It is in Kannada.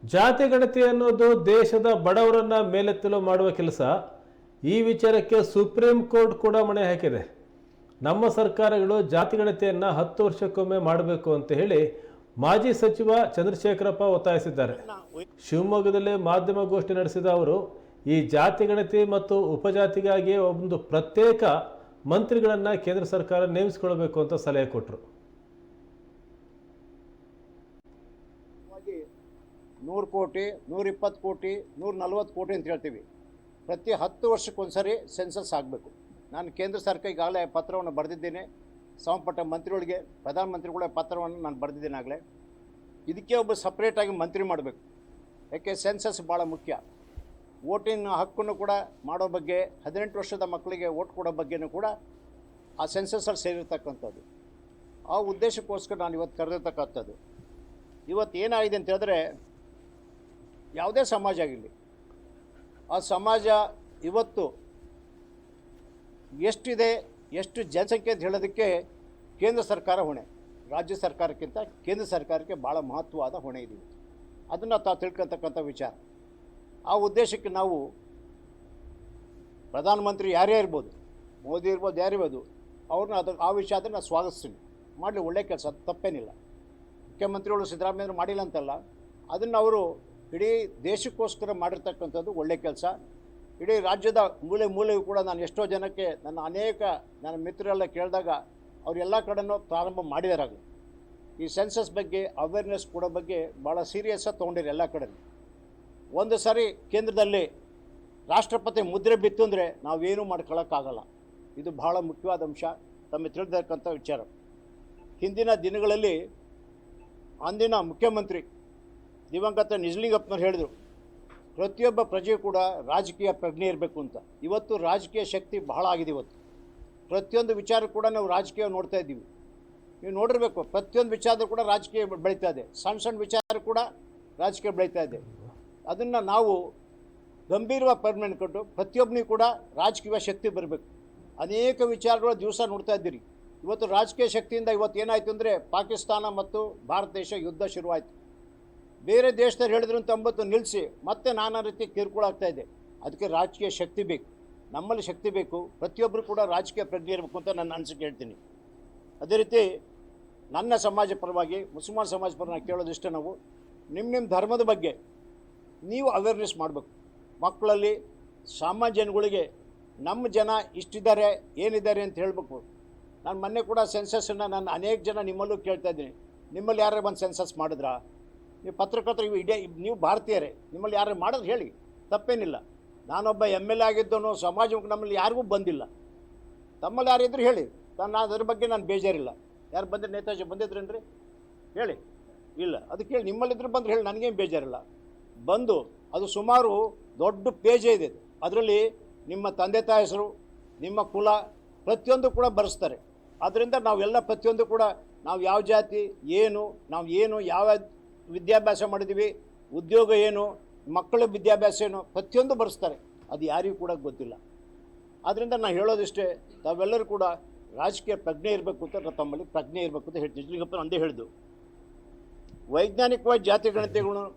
ಜಾತಿ ಗಣತಿ ಅನ್ನೋದು ದೇಶದ ಬಡವರನ್ನ ಮೇಲೆತ್ತಲು ಮಾಡುವ ಕೆಲಸ. ಈ ವಿಚಾರಕ್ಕೆ ಸುಪ್ರೀಂ ಕೋರ್ಟ್ ಕೂಡ ಮಣೆ ಹಾಕಿದೆ. ನಮ್ಮ ಸರ್ಕಾರಗಳು ಜಾತಿ ಗಣತಿಯನ್ನು 10 ವರ್ಷಕ್ಕೊಮ್ಮೆ ಮಾಡಬೇಕು ಅಂತ ಹೇಳಿ ಮಾಜಿ ಸಚಿವ ಚಂದ್ರಶೇಖರಪ್ಪ ಒತ್ತಾಯಿಸಿದ್ದಾರೆ. ಶಿವಮೊಗ್ಗದಲ್ಲಿ ಮಾಧ್ಯಮಗೋಷ್ಠಿ ನಡೆಸಿದ ಅವರು ಈ ಜಾತಿ ಗಣತಿ ಮತ್ತು ಉಪಜಾತಿಗಾಗಿ ಒಂದು ಪ್ರತ್ಯೇಕ ಮಂತ್ರಿಗಳನ್ನು ಕೇಂದ್ರ ಸರ್ಕಾರ ನೇಮಿಸಿಕೊಳ್ಳಬೇಕು ಅಂತ ಸಲಹೆ ಕೊಟ್ಟರು. 100 ಕೋಟಿ 120 ಕೋಟಿ 140 ಕೋಟಿ ಅಂತ ಹೇಳ್ತೀವಿ. ಪ್ರತಿ 10 ವರ್ಷಕ್ಕೊಂದ್ಸರಿ ಸೆನ್ಸಸ್ ಆಗಬೇಕು. ನಾನು ಕೇಂದ್ರ ಸರ್ಕಾರ ಈಗಾಗಲೇ ಪತ್ರವನ್ನು ಬರೆದಿದ್ದೇನೆ. ಸಂಬಂಧಪಟ್ಟ ಮಂತ್ರಿಗಳಿಗೆ, ಪ್ರಧಾನಮಂತ್ರಿಗಳ ಪತ್ರವನ್ನು ನಾನು ಬರೆದಿದ್ದೇನೆ ಆಗಲೇ. ಇದಕ್ಕೆ ಒಬ್ಬ ಸಪ್ರೇಟಾಗಿ ಮಂತ್ರಿ ಮಾಡಬೇಕು. ಯಾಕೆ ಸೆನ್ಸಸ್ ಭಾಳ ಮುಖ್ಯ. ವೋಟಿನ ಹಕ್ಕನ್ನು ಕೂಡ ಮಾಡೋ ಬಗ್ಗೆ, 18 ವರ್ಷದ ಮಕ್ಕಳಿಗೆ ವೋಟ್ ಕೊಡೋ ಬಗ್ಗೆಯೂ ಕೂಡ ಆ ಸೆನ್ಸಸ್ಸಲ್ಲಿ ಸೇರಿರ್ತಕ್ಕಂಥದ್ದು. ಆ ಉದ್ದೇಶಕ್ಕೋಸ್ಕರ ನಾನು ಇವತ್ತು ಕರೆದಿರ್ತಕ್ಕಂಥದ್ದು. ಇವತ್ತು ಏನಾಗಿದೆ ಅಂತ ಹೇಳಿದ್ರೆ, ಯಾವುದೇ ಸಮಾಜ ಆಗಿರಲಿ, ಆ ಸಮಾಜ ಇವತ್ತು ಎಷ್ಟಿದೆ, ಎಷ್ಟು ಜನಸಂಖ್ಯೆ ಅಂತ ಹೇಳೋದಕ್ಕೆ ಕೇಂದ್ರ ಸರ್ಕಾರ ಹೊಣೆ. ರಾಜ್ಯ ಸರ್ಕಾರಕ್ಕಿಂತ ಕೇಂದ್ರ ಸರ್ಕಾರಕ್ಕೆ ಭಾಳ ಮಹತ್ವವಾದ ಹೊಣೆ ಇದೆ. ಅದನ್ನು ತಾವು ತಿಳ್ಕೊಳ್ತಕ್ಕಂಥ ವಿಚಾರ. ಆ ಉದ್ದೇಶಕ್ಕೆ ನಾವು ಪ್ರಧಾನಮಂತ್ರಿ ಯಾರೇ ಇರ್ಬೋದು, ಮೋದಿ ಇರ್ಬೋದು, ಯಾರಿರ್ಬೋದು, ಅವ್ರನ್ನ ಆ ವಿಷಯ ಅದನ್ನು ನಾನು ಸ್ವಾಗತಿಸ್ತೀನಿ. ಮಾಡಲಿ, ಒಳ್ಳೆ ಕೆಲಸ, ತಪ್ಪೇನಿಲ್ಲ. ಮುಖ್ಯಮಂತ್ರಿಗಳು ಸಿದ್ದರಾಮಯ್ಯವರು ಮಾಡಿಲ್ಲ ಅಂತಲ್ಲ, ಅದನ್ನು ಅವರು ಇಡೀ ದೇಶಕ್ಕೋಸ್ಕರ ಮಾಡಿರ್ತಕ್ಕಂಥದ್ದು ಒಳ್ಳೆ ಕೆಲಸ. ಇಡೀ ರಾಜ್ಯದ ಮೂಲೆ ಮೂಲೆಗೂ ಕೂಡ ನಾನು ಎಷ್ಟೋ ಜನಕ್ಕೆ ನನ್ನ ಮಿತ್ರರೆಲ್ಲ ಕೇಳಿದಾಗ ಅವರೆಲ್ಲ ಕಡೆನೂ ಪ್ರಾರಂಭ ಮಾಡಿದಾರಾಗಲಿ ಈ ಸೆನ್ಸಸ್ ಬಗ್ಗೆ ಅವೇರ್ನೆಸ್ ಕೊಡೋ ಬಗ್ಗೆ ಭಾಳ ಸೀರಿಯಸ್ಸಾಗಿ ತೊಗೊಂಡಿರಿ ಎಲ್ಲ ಕಡೆ. ಒಂದು ಸಾರಿ ಕೇಂದ್ರದಲ್ಲಿ ರಾಷ್ಟ್ರಪತಿ ಮುದ್ರೆ ಬಿತ್ತು ಅಂದರೆ ನಾವೇನೂ ಮಾಡ್ಕೊಳ್ಳೋಕ್ಕಾಗಲ್ಲ. ಇದು ಭಾಳ ಮುಖ್ಯವಾದ ಅಂಶ, ತಮಗೆ ತಿಳಿದಕ್ಕಂಥ ವಿಚಾರ. ಹಿಂದಿನ ದಿನಗಳಲ್ಲಿ ಅಂದಿನ ಮುಖ್ಯಮಂತ್ರಿ ದಿವಂಗತ ನಿಜಲಿಂಗಪ್ಪನವ್ರು ಹೇಳಿದರು, ಪ್ರತಿಯೊಬ್ಬ ಪ್ರಜೆ ಕೂಡ ರಾಜಕೀಯ ಪ್ರಜ್ಞೆ ಇರಬೇಕು ಅಂತ. ಇವತ್ತು ರಾಜಕೀಯ ಶಕ್ತಿ ಬಹಳ ಆಗಿದೆ. ಇವತ್ತು ಪ್ರತಿಯೊಂದು ವಿಚಾರ ಕೂಡ ನಾವು ರಾಜಕೀಯ ನೋಡ್ತಾ ಇದ್ದೀವಿ. ನೀವು ನೋಡಿರಬೇಕು, ಪ್ರತಿಯೊಂದು ವಿಚಾರದೂ ಕೂಡ ರಾಜಕೀಯ ಬೆಳೀತಾ ಇದೆ. ಸಣ್ಣ ಸಣ್ಣ ವಿಚಾರ ಕೂಡ ರಾಜಕೀಯ ಬೆಳೀತಾ ಇದೆ. ಅದನ್ನು ನಾವು ಗಂಭೀರವಾಗಿ ಪರಿಗಣನೆ ಕೊಟ್ಟು ಪ್ರತಿಯೊಬ್ಬನಿಗೂ ಕೂಡ ರಾಜಕೀಯ ಶಕ್ತಿ ಬರಬೇಕು. ಅನೇಕ ವಿಚಾರಗಳು ದಿವಸ ನೋಡ್ತಾ ಇದ್ದೀರಿ. ಇವತ್ತು ರಾಜಕೀಯ ಶಕ್ತಿಯಿಂದ ಇವತ್ತು ಏನಾಯಿತು ಅಂದರೆ, ಪಾಕಿಸ್ತಾನ ಮತ್ತು ಭಾರತ ದೇಶ ಯುದ್ಧ ಶುರುವಾಯಿತು. ಬೇರೆ ದೇಶದಲ್ಲಿ ಹೇಳಿದ್ರು ತಂಬತ್ತು ನಿಲ್ಲಿಸಿ ಮತ್ತೆ ನಾನಾ ರೀತಿ ಕಿರುಕುಳ ಆಗ್ತಾ ಇದೆ. ಅದಕ್ಕೆ ರಾಜಕೀಯ ಶಕ್ತಿ ಬೇಕು, ನಮ್ಮಲ್ಲಿ ಶಕ್ತಿ ಬೇಕು. ಪ್ರತಿಯೊಬ್ಬರು ಕೂಡ ರಾಜಕೀಯ ಪ್ರಜ್ಞೆ ಇರಬೇಕು ಅಂತ ನಾನು ಅನಿಸಿಕೆ ಹೇಳ್ತೀನಿ. ಅದೇ ರೀತಿ ನನ್ನ ಸಮಾಜ ಪರವಾಗಿ, ಮುಸಲ್ಮಾನ್ ಸಮಾಜ ಪರವಾಗಿ ಕೇಳೋದಿಷ್ಟೇ, ನಾವು ನಿಮ್ಮ ಧರ್ಮದ ಬಗ್ಗೆ ನೀವು ಅವೇರ್ನೆಸ್ ಮಾಡಬೇಕು. ಮಕ್ಕಳಲ್ಲಿ, ಸಾಮಾನ್ಯ ಜನಗಳಿಗೆ ನಮ್ಮ ಜನ ಇಷ್ಟಿದ್ದಾರೆ, ಏನಿದ್ದಾರೆ ಅಂತ ಹೇಳಬೇಕು. ನಾನು ಮೊನ್ನೆ ಕೂಡ ಸೆನ್ಸಸ್ಸನ್ನು ನಾನು ಅನೇಕ ಜನ ನಿಮ್ಮಲ್ಲೂ ಕೇಳ್ತಾ ಇದ್ದೀನಿ, ನಿಮ್ಮಲ್ಲಿ ಯಾರು ಬಂದು ಸೆನ್ಸಸ್ ಮಾಡಿದ್ರಾ? ನೀವು ಪತ್ರಕರ್ತರು ನೀವು ಭಾರತೀಯರೇ, ನಿಮ್ಮಲ್ಲಿ ಯಾರು ಮಾಡಿದ್ರೆ ಹೇಳಿ, ತಪ್ಪೇನಿಲ್ಲ. ನಾನೊಬ್ಬ MLA ಆಗಿದ್ದವನು, ಸಮಾಜಕ್ಕೆ ನಮ್ಮಲ್ಲಿ ಯಾರಿಗೂ ಬಂದಿಲ್ಲ. ತಮ್ಮಲ್ಲಿ ಯಾರಿದ್ರು ಹೇಳಿ, ಅದ್ರ ಬಗ್ಗೆ ನಾನು ಬೇಜಾರಿಲ್ಲ. ಯಾರು ಬಂದರೆ, ನೇತಾಜಿ ಬಂದಿದ್ರೇನ್ರಿ ಹೇಳಿ, ಇಲ್ಲ ಅದಕ್ಕೆ ಹೇಳಿ. ನಿಮ್ಮಲ್ಲಿದ್ರು ಬಂದರೆ ಹೇಳಿ, ನನಗೇನು ಬೇಜಾರಿಲ್ಲ. ಬಂದು ಅದು ಸುಮಾರು ದೊಡ್ಡ ಪೇಜೇ ಇದೆ. ಅದರಲ್ಲಿ ನಿಮ್ಮ ತಂದೆ ತಾಯಿ ಹೆಸರು, ನಿಮ್ಮ ಕುಲ, ಪ್ರತಿಯೊಂದು ಕೂಡ ಬರೆಸ್ತಾರೆ. ಆದ್ದರಿಂದ ನಾವೆಲ್ಲ ಪ್ರತಿಯೊಂದು ಕೂಡ ನಾವು ಯಾವ ಜಾತಿ ಏನು, ನಾವು ಏನು, ಯಾವ ವಿದ್ಯಾಭ್ಯಾಸ ಮಾಡಿದ್ದೀವಿ, ಉದ್ಯೋಗ ಏನು, ಮಕ್ಕಳ ವಿದ್ಯಾಭ್ಯಾಸ ಏನು, ಪ್ರತಿಯೊಂದು ಬರೆಸ್ತಾರೆ. ಅದು ಯಾರಿಗೂ ಕೂಡ ಗೊತ್ತಿಲ್ಲ. ಆದ್ದರಿಂದ ನಾನು ಹೇಳೋದಿಷ್ಟೇ, ತಾವೆಲ್ಲರೂ ಕೂಡ ರಾಜಕೀಯ ಪ್ರಜ್ಞೆ ಇರಬೇಕು ಅಂತ, ತಮ್ಮಲ್ಲಿ ಪ್ರಜ್ಞೆ ಇರಬೇಕು ಅಂತ ಹೇಳ್ತೀನಿ. ನಿಜಲಿಂಗಪ್ಪ ಅಂದೇ ಹೇಳಿದ್ದು, ವೈಜ್ಞಾನಿಕವಾಗಿ ಜಾತಿ ಗಣತಿಗಳನ್ನು